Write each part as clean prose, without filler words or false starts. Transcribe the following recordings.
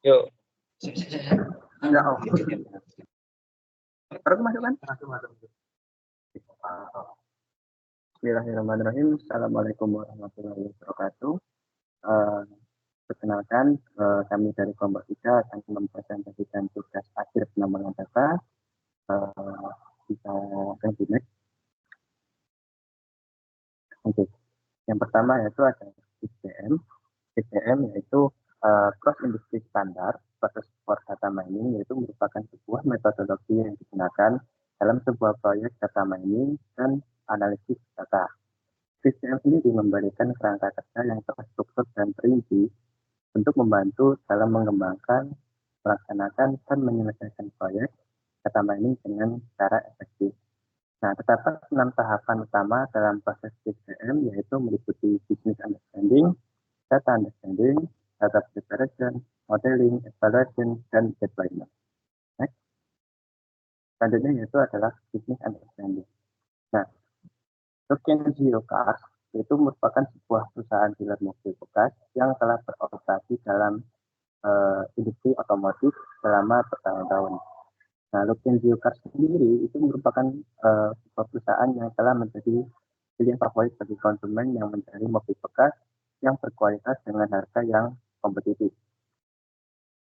Yuk. Enggak, oke. Terus masuk kan? Bismillahirrahmanirrahim. Assalamualaikum warahmatullahi wabarakatuh. Perkenalkan, kami dari kelompok 3 akan mempresentasikan tugas akhir penambangan data. Bisa continue. Oke. Yang pertama yaitu ada XDM. XDM yaitu Cross Industry Standard Process for Data Mining, yaitu merupakan sebuah metodologi yang digunakan dalam sebuah proyek data mining dan analisis data. XDM sendiri memberikan kerangka kerja yang terstruktur dan terinci untuk membantu dalam mengembangkan, melaksanakan, dan menyelesaikan proyek data mining dengan cara efektif. Nah, terdapat 6 tahapan utama dalam proses XDM, yaitu meliputi business understanding, data understanding, data preparation, modeling, evaluation, dan deployment. Next. Selanjutnya yaitu adalah business understanding. Nah, Lucien Geocars itu merupakan sebuah perusahaan dealer mobil bekas yang telah beroperasi dalam industri otomotif selama bertahun-tahun. Nah, Lucien Geocars sendiri itu merupakan sebuah perusahaan yang telah menjadi pilihan favorit bagi konsumen yang mencari mobil bekas yang berkualitas dengan harga yang kompetitif.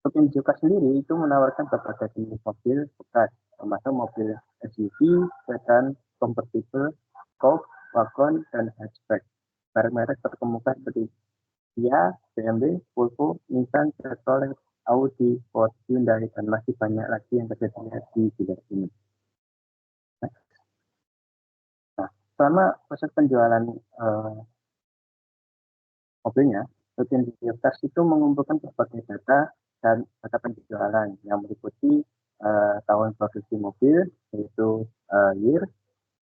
Lucien Geocars sendiri itu menawarkan berbagai jenis mobil bekas, termasuk mobil SUV, sedan, convertible, coupe, wagon, dan hatchback. Merek-merek terkemuka seperti Kia, BMW, Volvo, Nissan, Chevrolet, Audi, Ford, Hyundai, dan masih banyak lagi yang tersedia di dealer ini. Nah, selama proses penjualan mobilnya, Lucien Geocars itu mengumpulkan berbagai data dan data penjualan yang meliputi tahun produksi mobil, yaitu year,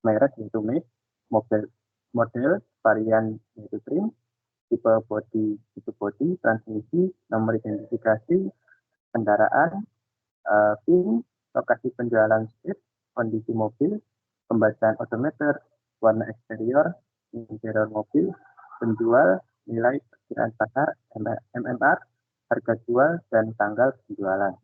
merek yaitu make, model, varian yaitu trim, tipe body, transmisi, nomor identifikasi kendaraan, VIN, lokasi penjualan strip, kondisi mobil, pembacaan odometer, warna eksterior, interior mobil, penjual, nilai perkiraan pasar, MMR, harga jual, dan tanggal penjualan.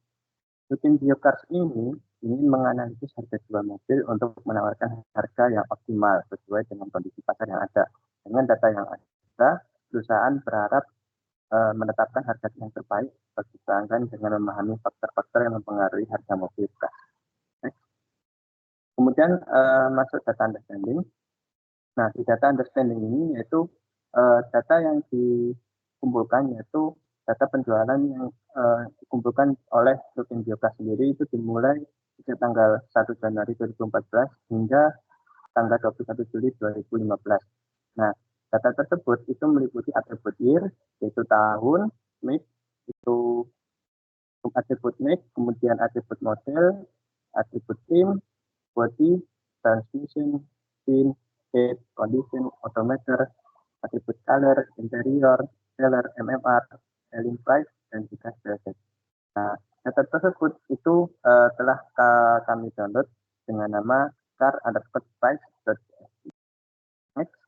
Lucien Geocars ini ingin menganalisis harga jual mobil untuk menawarkan harga yang optimal sesuai dengan kondisi pasar yang ada. Dengan data yang ada, perusahaan berharap menetapkan harga yang terbaik bagi pelanggan dengan memahami faktor-faktor yang mempengaruhi harga mobil bekas. Kemudian masuk data understanding. Nah, di data understanding ini yaitu data yang dikumpulkan yaitu data penjualan yang dikumpulkan oleh Lucien Geocars sendiri itu dimulai sejak tanggal 1 Januari 2014 hingga tanggal 21 Juli 2015. Nah, data tersebut itu meliputi atribut year, yaitu tahun, make, itu atribut make, kemudian atribut model, atribut trim, body, transmission, VIN, date, condition, odometer, atribut color, interior, seller, MMR, selling price, dan juga sales. Nah, data tersebut itu telah kami download dengan nama car_price.csv. Next.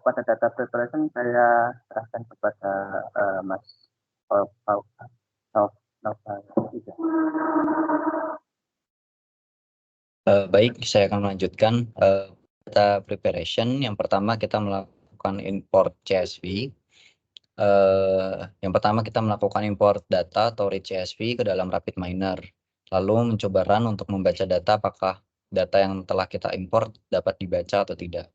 Pada data preparation saya serahkan kepada Mas Baik, saya akan melanjutkan data preparation. Yang pertama kita melakukan import CSV. Yang pertama kita melakukan import data atau read CSV ke dalam RapidMiner. Lalu mencoba run untuk membaca data apakah data yang telah kita import dapat dibaca atau tidak.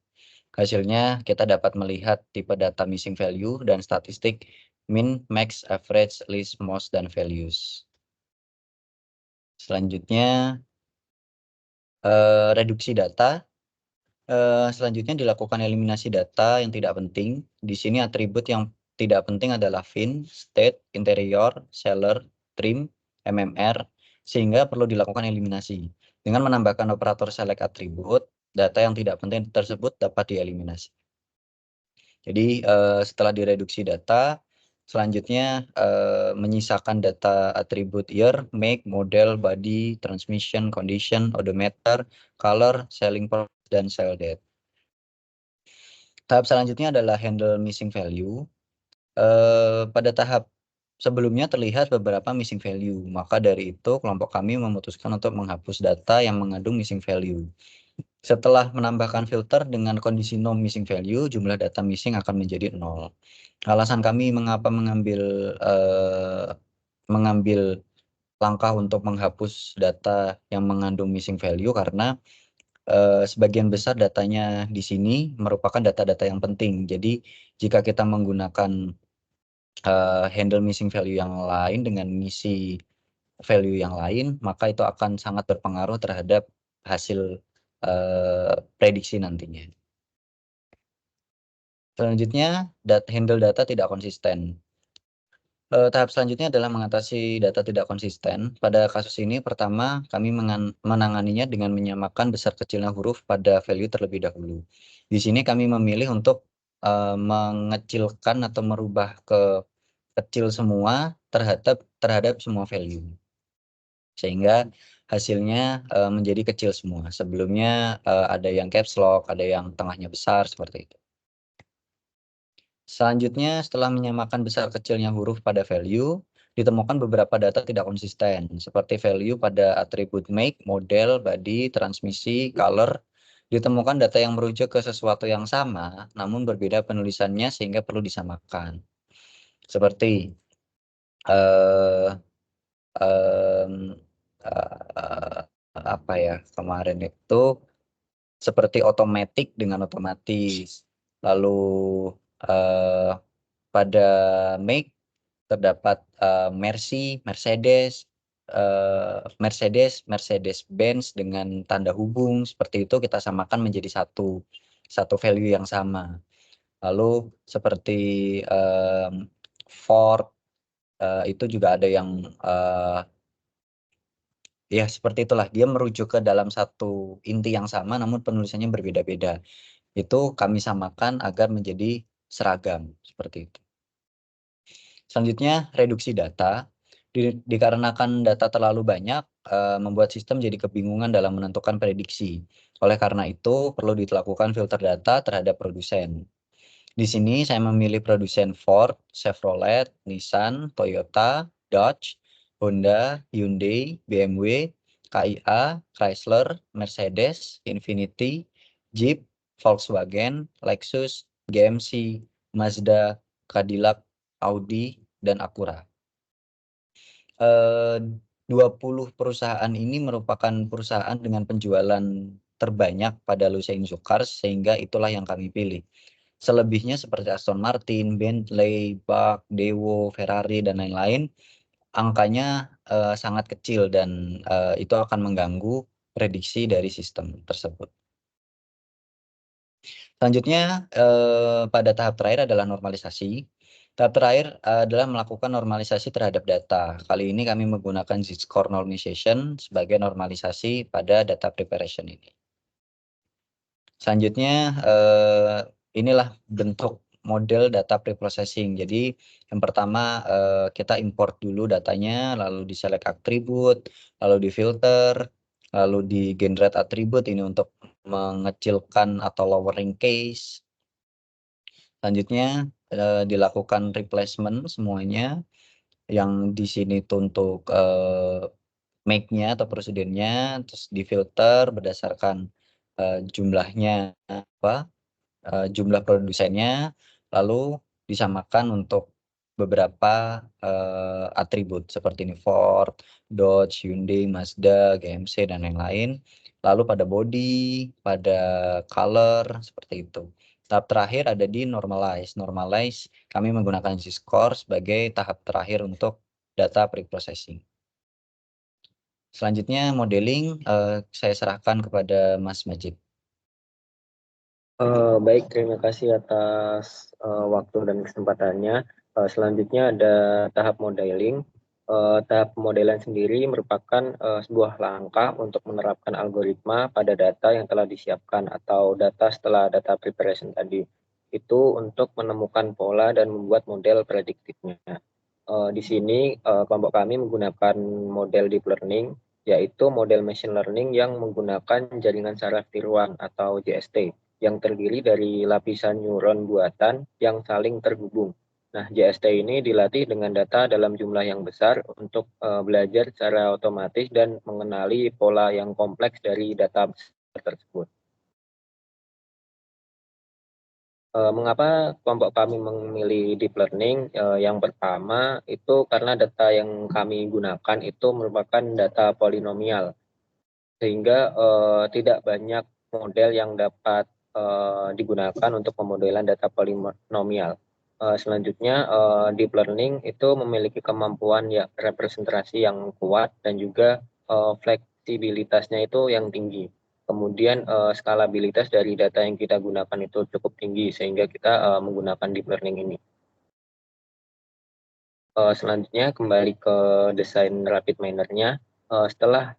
Hasilnya kita dapat melihat tipe data missing value dan statistik min, max, average, least, most, dan values. Selanjutnya reduksi data. Selanjutnya dilakukan eliminasi data yang tidak penting. Di sini atribut yang tidak penting adalah VIN, state, interior, seller, trim, MMR, sehingga perlu dilakukan eliminasi. Dengan menambahkan operator select atribut, data yang tidak penting tersebut dapat dieliminasi. Jadi setelah direduksi data, selanjutnya menyisakan data atribut year, make, model, body, transmission, condition, odometer, color, selling price, dan sell date. Tahap selanjutnya adalah handle missing value. Pada tahap sebelumnya terlihat beberapa missing value. Maka dari itu, kelompok kami memutuskan untuk menghapus data yang mengandung missing value. Setelah menambahkan filter dengan kondisi no missing value, jumlah data missing akan menjadi 0. Alasan kami mengapa mengambil langkah untuk menghapus data yang mengandung missing value karena sebagian besar datanya di sini merupakan data-data yang penting. Jadi jika kita menggunakan handle missing value yang lain dengan misi value yang lain, maka itu akan sangat berpengaruh terhadap hasil prediksi nantinya. Selanjutnya, handle data tidak konsisten. Tahap selanjutnya adalah mengatasi data tidak konsisten. Pada kasus ini, pertama, kami menanganinya dengan menyamakan besar kecilnya huruf pada value terlebih dahulu. Di sini kami memilih untuk mengecilkan atau merubah ke kecil semua terhadap semua value. Sehingga hasilnya menjadi kecil semua. Sebelumnya ada yang caps lock, ada yang tengahnya besar, seperti itu. Selanjutnya, setelah menyamakan besar kecilnya huruf pada value, ditemukan beberapa data tidak konsisten, seperti value pada atribut make, model, body, transmisi, color. Ditemukan data yang merujuk ke sesuatu yang sama, namun berbeda penulisannya sehingga perlu disamakan. Seperti eh, apa ya, kemarin itu seperti otomatis dengan otomatis. Lalu pada make terdapat Mercedes, Mercedes-Benz dengan tanda hubung, seperti itu kita samakan menjadi satu value yang sama. Lalu seperti Ford, itu juga ada yang ya seperti itulah, dia merujuk ke dalam satu inti yang sama namun penulisannya berbeda-beda. Itu kami samakan agar menjadi seragam, seperti itu. Selanjutnya, reduksi data. Dikarenakan data terlalu banyak, membuat sistem jadi kebingungan dalam menentukan prediksi. Oleh karena itu, perlu dilakukan filter data terhadap produsen. Di sini saya memilih produsen Ford, Chevrolet, Nissan, Toyota, Dodge, Honda, Hyundai, BMW, KIA, Chrysler, Mercedes, Infiniti, Jeep, Volkswagen, Lexus, GMC, Mazda, Cadillac, Audi, dan Acura. 20 perusahaan ini merupakan perusahaan dengan penjualan terbanyak pada Lucien Cars, sehingga itulah yang kami pilih. Selebihnya seperti Aston Martin, Bentley, Buick, Daewoo, Ferrari, dan lain-lain, angkanya sangat kecil dan itu akan mengganggu prediksi dari sistem tersebut. Selanjutnya, pada tahap terakhir adalah normalisasi. Tahap terakhir adalah melakukan normalisasi terhadap data. Kali ini kami menggunakan Z-score normalization sebagai normalisasi pada data preparation ini. Selanjutnya, inilah bentuk model data preprocessing. Jadi yang pertama kita import dulu datanya, lalu diselect atribut, lalu difilter, lalu di generate atribut ini untuk mengecilkan atau lowering case. Selanjutnya dilakukan replacement semuanya, yang di sini itu untuk make-nya atau prosedurnya, terus difilter berdasarkan jumlahnya jumlah produsennya, lalu disamakan untuk beberapa atribut seperti ini Ford, Dodge, Hyundai, Mazda, GMC, dan lain-lain. Lalu pada body, pada color, seperti itu. Tahap terakhir ada di normalize. Normalize kami menggunakan Z-score sebagai tahap terakhir untuk data preprocessing. Selanjutnya modeling, saya serahkan kepada Mas Majid. Baik, terima kasih atas waktu dan kesempatannya. Selanjutnya ada tahap modeling. Tahap pemodelan sendiri merupakan sebuah langkah untuk menerapkan algoritma pada data yang telah disiapkan atau data setelah data preparation tadi. Itu untuk menemukan pola dan membuat model prediktifnya. Di sini kelompok kami menggunakan model deep learning, yaitu model machine learning yang menggunakan jaringan saraf tiruan atau JST yang terdiri dari lapisan neuron buatan yang saling terhubung. Nah, JST ini dilatih dengan data dalam jumlah yang besar untuk belajar secara otomatis dan mengenali pola yang kompleks dari data tersebut. Mengapa kelompok kami memilih deep learning? Yang pertama itu karena data yang kami gunakan itu merupakan data polinomial, sehingga tidak banyak model yang dapat digunakan untuk pemodelan data polinomial. Selanjutnya, deep learning itu memiliki kemampuan ya representasi yang kuat dan juga fleksibilitasnya itu yang tinggi. Kemudian skalabilitas dari data yang kita gunakan itu cukup tinggi sehingga kita menggunakan deep learning ini. Selanjutnya kembali ke desain rapid miner-nya. Setelah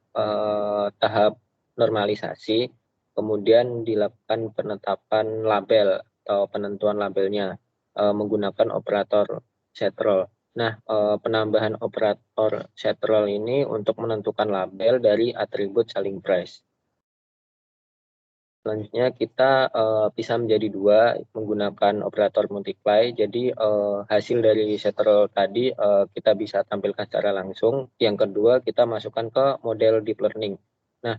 tahap normalisasi, kemudian dilakukan penetapan label atau penentuan labelnya menggunakan operator setrol. Nah, penambahan operator setrol ini untuk menentukan label dari atribut selling price. Selanjutnya kita bisa menjadi dua menggunakan operator multiply. Jadi hasil dari setrol tadi kita bisa tampilkan secara langsung. Yang kedua kita masukkan ke model deep learning. Nah,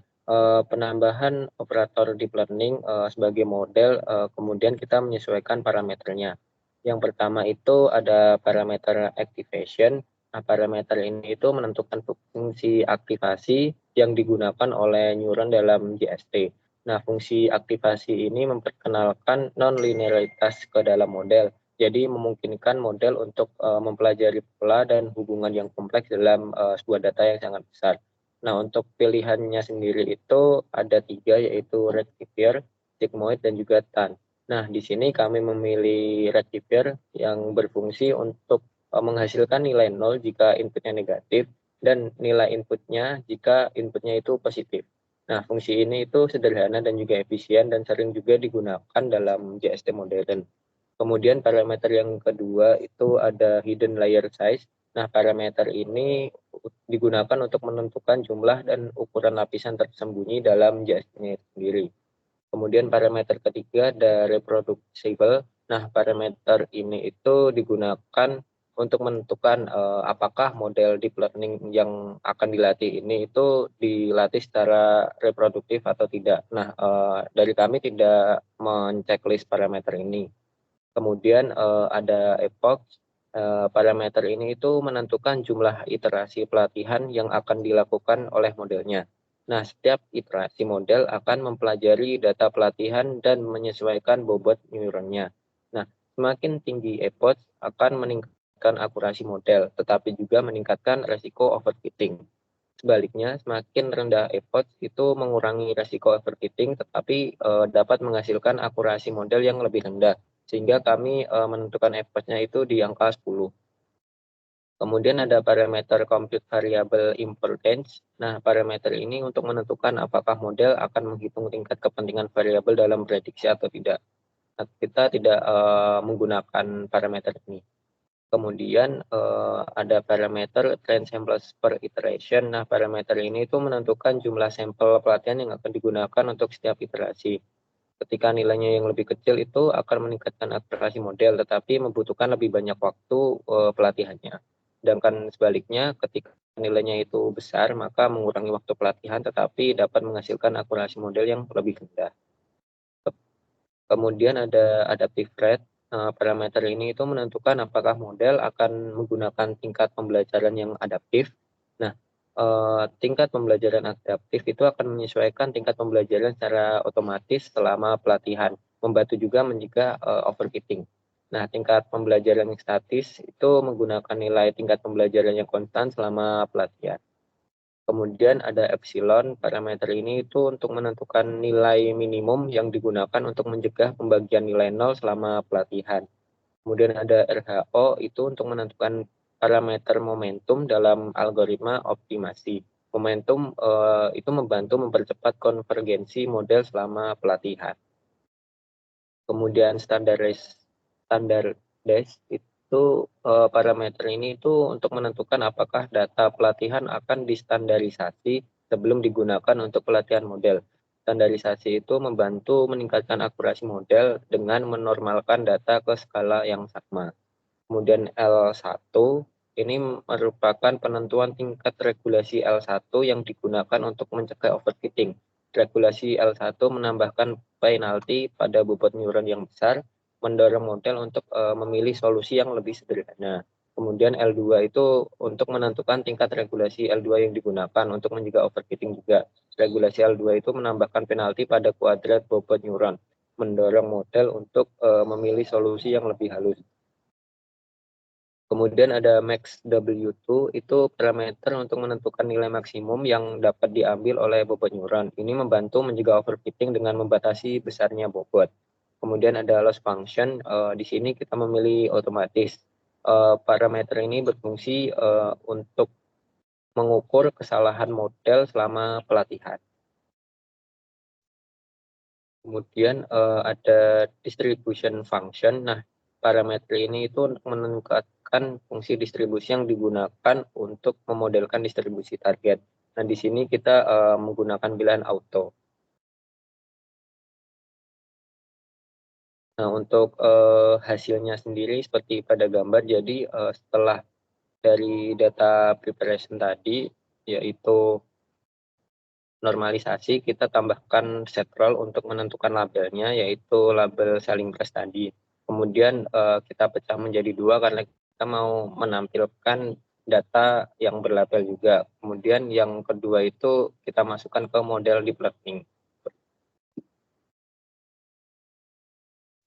penambahan operator deep learning sebagai model kemudian kita menyesuaikan parameternya. Yang pertama itu ada parameter activation. Nah, parameter ini itu menentukan fungsi aktivasi yang digunakan oleh neuron dalam JST. Nah, fungsi aktivasi ini memperkenalkan non-linearitas ke dalam model. Jadi memungkinkan model untuk mempelajari pola dan hubungan yang kompleks dalam sebuah data yang sangat besar. Nah, untuk pilihannya sendiri itu ada 3, yaitu rectifier, sigmoid, dan juga tan. Nah, di sini kami memilih rectifier yang berfungsi untuk menghasilkan nilai 0 jika inputnya negatif dan nilai inputnya jika inputnya itu positif. Nah, fungsi ini itu sederhana dan juga efisien dan sering juga digunakan dalam JST modern. Kemudian parameter yang kedua itu ada hidden layer size. Nah, parameter ini digunakan untuk menentukan jumlah dan ukuran lapisan tersembunyi dalam JST-nya sendiri. Kemudian parameter ketiga ada reproducible. Nah, parameter ini itu digunakan untuk menentukan apakah model deep learning yang akan dilatih ini itu dilatih secara reproduktif atau tidak. Nah, dari kami tidak men-checklist parameter ini. Kemudian ada epoch. Parameter ini itu menentukan jumlah iterasi pelatihan yang akan dilakukan oleh modelnya. Nah, setiap iterasi model akan mempelajari data pelatihan dan menyesuaikan bobot neuronnya. Nah, semakin tinggi epoch akan meningkatkan akurasi model, tetapi juga meningkatkan resiko overfitting. Sebaliknya, semakin rendah epoch itu mengurangi resiko overfitting, tetapi dapat menghasilkan akurasi model yang lebih rendah, sehingga kami menentukan epoch-nya itu di angka 10. Kemudian ada parameter compute variable importance. Nah, parameter ini untuk menentukan apakah model akan menghitung tingkat kepentingan variabel dalam prediksi atau tidak. Nah, kita tidak menggunakan parameter ini. Kemudian ada parameter train samples per iteration. Nah, parameter ini itu menentukan jumlah sampel pelatihan yang akan digunakan untuk setiap iterasi. Ketika nilainya yang lebih kecil itu akan meningkatkan akurasi model, tetapi membutuhkan lebih banyak waktu pelatihannya. Sedangkan sebaliknya, ketika nilainya itu besar, maka mengurangi waktu pelatihan, tetapi dapat menghasilkan akurasi model yang lebih rendah. Kemudian ada adaptive rate. Parameter ini itu menentukan apakah model akan menggunakan tingkat pembelajaran yang adaptif. Nah, tingkat pembelajaran adaptif itu akan menyesuaikan tingkat pembelajaran secara otomatis selama pelatihan, membantu juga mencegah overfitting. Nah, tingkat pembelajaran yang statis itu menggunakan nilai tingkat pembelajaran yang konstan selama pelatihan. Kemudian ada epsilon, parameter ini itu untuk menentukan nilai minimum yang digunakan untuk mencegah pembagian nilai nol selama pelatihan. Kemudian ada RHO, itu untuk menentukan parameter momentum dalam algoritma optimasi. Momentum itu membantu mempercepat konvergensi model selama pelatihan. Kemudian standardized itu parameter ini itu untuk menentukan apakah data pelatihan akan distandarisasi sebelum digunakan untuk pelatihan model. Standarisasi itu membantu meningkatkan akurasi model dengan menormalkan data ke skala yang sama. Kemudian L1 ini merupakan penentuan tingkat regulasi L1 yang digunakan untuk mencegah overfitting. Regulasi L1 menambahkan penalti pada bobot neuron yang besar, mendorong model untuk memilih solusi yang lebih sederhana. Kemudian L2 itu untuk menentukan tingkat regulasi L2 yang digunakan untuk mencegah overfitting juga. Regulasi L2 itu menambahkan penalti pada kuadrat bobot neuron, mendorong model untuk memilih solusi yang lebih halus. Kemudian ada max W2, itu parameter untuk menentukan nilai maksimum yang dapat diambil oleh bobot neuron. Ini membantu mencegah overfitting dengan membatasi besarnya bobot. Kemudian ada loss function, di sini kita memilih otomatis. Parameter ini berfungsi untuk mengukur kesalahan model selama pelatihan. Kemudian ada distribution function. Nah, parameter ini itu untuk meningkatkan fungsi distribusi yang digunakan untuk memodelkan distribusi target. Nah, di sini kita menggunakan pilihan auto. Nah, untuk hasilnya sendiri seperti pada gambar, jadi setelah dari data preparation tadi, yaitu normalisasi, kita tambahkan set role untuk menentukan labelnya, yaitu label selling price tadi. Kemudian kita pecah menjadi dua karena kita mau menampilkan data yang berlabel juga. Kemudian yang kedua itu kita masukkan ke model deep learning.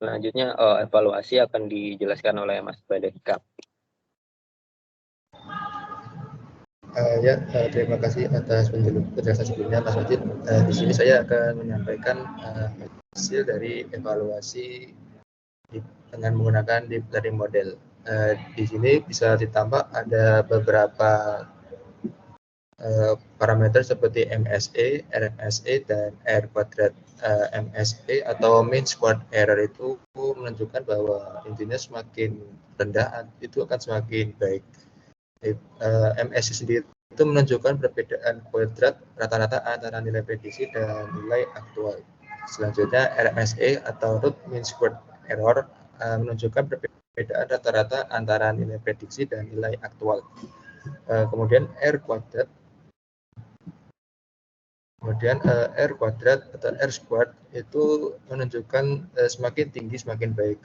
Selanjutnya evaluasi akan dijelaskan oleh Mas Badahika. Terima kasih atas penjelasan sebelumnya Mas Majid. Di sini saya akan menyampaikan hasil dari evaluasi dengan menggunakan deep learning model. Di sini bisa ditambah ada beberapa parameter seperti MSE, RMSE, dan R kuadrat. MSE atau mean squared error itu menunjukkan bahwa intinya semakin rendah itu akan semakin baik. MSE sendiri itu menunjukkan perbedaan kuadrat rata-rata antara nilai prediksi dan nilai aktual. Selanjutnya RMSE atau root mean squared error menunjukkan perbedaan rata-rata antara nilai prediksi dan nilai aktual. Kemudian R kuadrat R kuadrat atau R squared itu menunjukkan semakin tinggi semakin baik,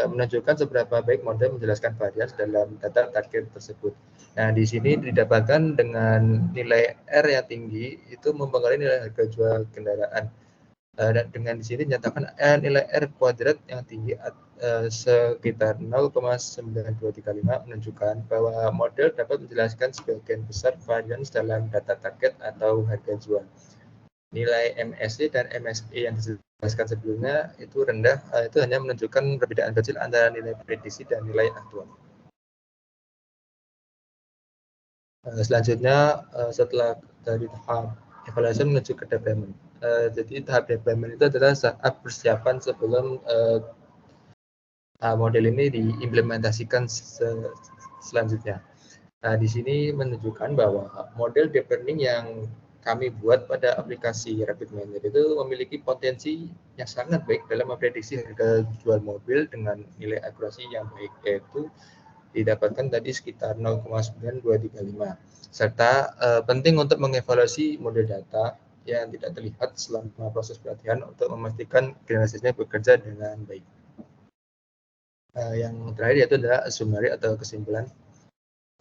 menunjukkan seberapa baik model menjelaskan varians dalam data target tersebut. Nah, di sini didapatkan dengan nilai R yang tinggi itu mempengaruhi nilai harga jual kendaraan. Dan dengan di sini dinyatakan nilai R kuadrat yang tinggi sekitar 0,9235 menunjukkan bahwa model dapat menjelaskan sebagian besar varians dalam data target atau harga jual. Nilai MSE dan MSE yang dijelaskan sebelumnya itu rendah, itu hanya menunjukkan perbedaan kecil antara nilai prediksi dan nilai aktual. Selanjutnya, setelah dari tahap evaluasi menuju ke deployment. Jadi tahap deployment itu adalah saat persiapan sebelum model ini diimplementasikan selanjutnya. Nah, di sini menunjukkan bahwa model deep learning yang kami buat pada aplikasi Rapid Miner itu memiliki potensi yang sangat baik dalam memprediksi harga jual mobil dengan nilai akurasi yang baik, yaitu didapatkan tadi sekitar 0,9235. Serta penting untuk mengevaluasi model data yang tidak terlihat selama proses pelatihan untuk memastikan generasinya bekerja dengan baik. Yang terakhir yaitu adalah summary atau kesimpulan.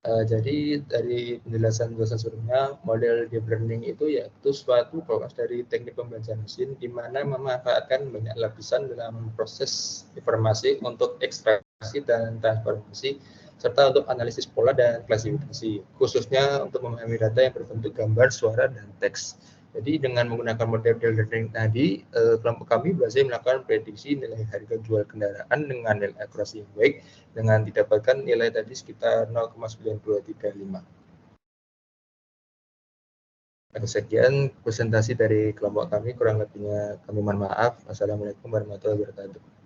Jadi dari penjelasan sebelumnya, model deep learning itu yaitu suatu proses dari teknik pembelajaran mesin di mana memanfaatkan banyak lapisan dalam proses informasi untuk ekstraksi dan transformasi serta untuk analisis pola dan klasifikasi, khususnya untuk memahami data yang berbentuk gambar, suara, dan teks. Jadi dengan menggunakan model deep learning tadi, kelompok kami berhasil melakukan prediksi nilai harga jual kendaraan dengan nilai akurasi yang baik dengan didapatkan nilai tadi sekitar 0,9235. Sekian presentasi dari kelompok kami, kurang lebihnya kami mohon maaf. Wassalamualaikum warahmatullahi wabarakatuh.